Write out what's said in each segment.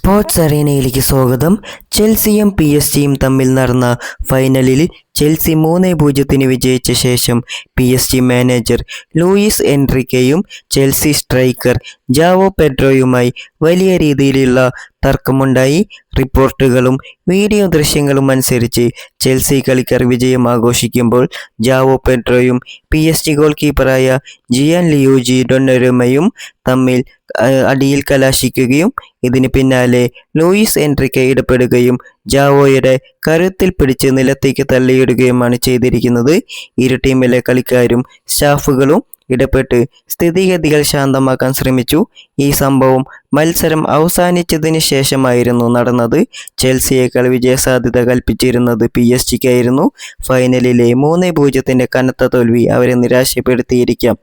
Sports അറീനയിലേക്ക് സ്വാഗതം. ചെൽസിയും PSG-യും തമ്മിൽ നടന്ന ഫൈനലിൽ ചെൽസി 3-0 വിജയിച്ച ശേഷം PSG മാനേജർ ലൂയിസ് എൻറിക്കെയും ചെൽസി സ്ട്രൈക്കർ ജാവോ പെഡ്രോയുമായി വലിയ രീതിയിലുള്ള തർക്കമുണ്ടായി. റിപ്പോർട്ടുകളും വീഡിയോ ദൃശ്യങ്ങളും അനുസരിച്ച് ചെൽസി കളിക്കാർ വിജയം ആഘോഷിക്കുമ്പോൾ ജാവോ പെഡ്രോയും PSG ഗോൾ കീപ്പറായ ജിയാൻ ലിയൂജി ഡൊന്നരുമയും തമ്മിൽ അടിയിൽ കലാശിക്കുകയും ഇതിന് പിന്നാലെ ലൂയിസ് എൻറിക്കെ ഇടപെടുകയും ജാവോയുടെ കരുത്തിൽ പിടിച്ച് നിലത്തേക്ക് തള്ളിയിടുകയുമാണ് ചെയ്തിരിക്കുന്നത്. ഇരു ടീമിലെ കളിക്കാരും സ്റ്റാഫുകളും ഇടപെട്ട് സ്ഥിതിഗതികൾ ശാന്തമാക്കാൻ ശ്രമിച്ചു. ഈ സംഭവം മത്സരം അവസാനിച്ചതിന് ശേഷമായിരുന്നു നടന്നത്. ചെൽസിയേക്കാൾ വിജയസാധ്യത കൽപ്പിച്ചിരുന്നത് PSG-ക്കായിരുന്നു. ഫൈനലിലെ 3-0 കനത്ത തോൽവി അവരെ നിരാശപ്പെടുത്തിയിരിക്കാം.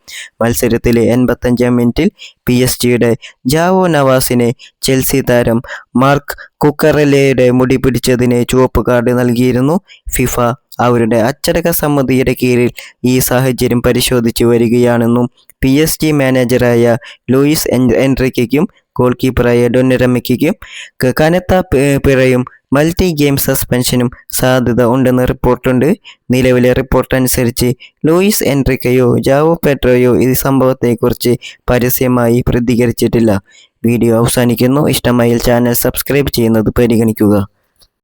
മത്സരത്തിലെ 85-ാം മിനിറ്റിൽ PSG-യുടെ ജാവോ നവാസിനെ ചെൽസി താരം മാർക്ക് കുക്കറെല്ലയുടെ മുടി പിടിച്ചതിന് ചുവപ്പ് കാർഡ് നൽകിയിരുന്നു. ഫിഫ അവരുടെ അച്ചടക്ക സമിതിയുടെ കീഴിൽ ഈ സാഹചര്യം പരിശോധിച്ചു വരികയാണെന്നും PSG മാനേജറായ ലൂയിസ് എൻറിക്കെയും ഗോൾ കീപ്പറായ ഡൊന്നരുമയ്ക്കും കനത്ത പിഴയും മൾട്ടി ഗെയിം സസ്പെൻഷനും സാധ്യത ഉണ്ടെന്ന് റിപ്പോർട്ടുണ്ട്. നിലവിലെ റിപ്പോർട്ട് അനുസരിച്ച് ലൂയിസ് എൻറിക്കെയോ ജാവോ പെഡ്രോയോ ഈ സംഭവത്തെക്കുറിച്ച് പരസ്യമായി പ്രതികരിച്ചിട്ടില്ല. വീഡിയോ അവസാനിക്കുന്നു. ഇഷ്ടമായാൽ ചാനൽ സബ്സ്ക്രൈബ് ചെയ്യുന്നത് പരിഗണിക്കുക.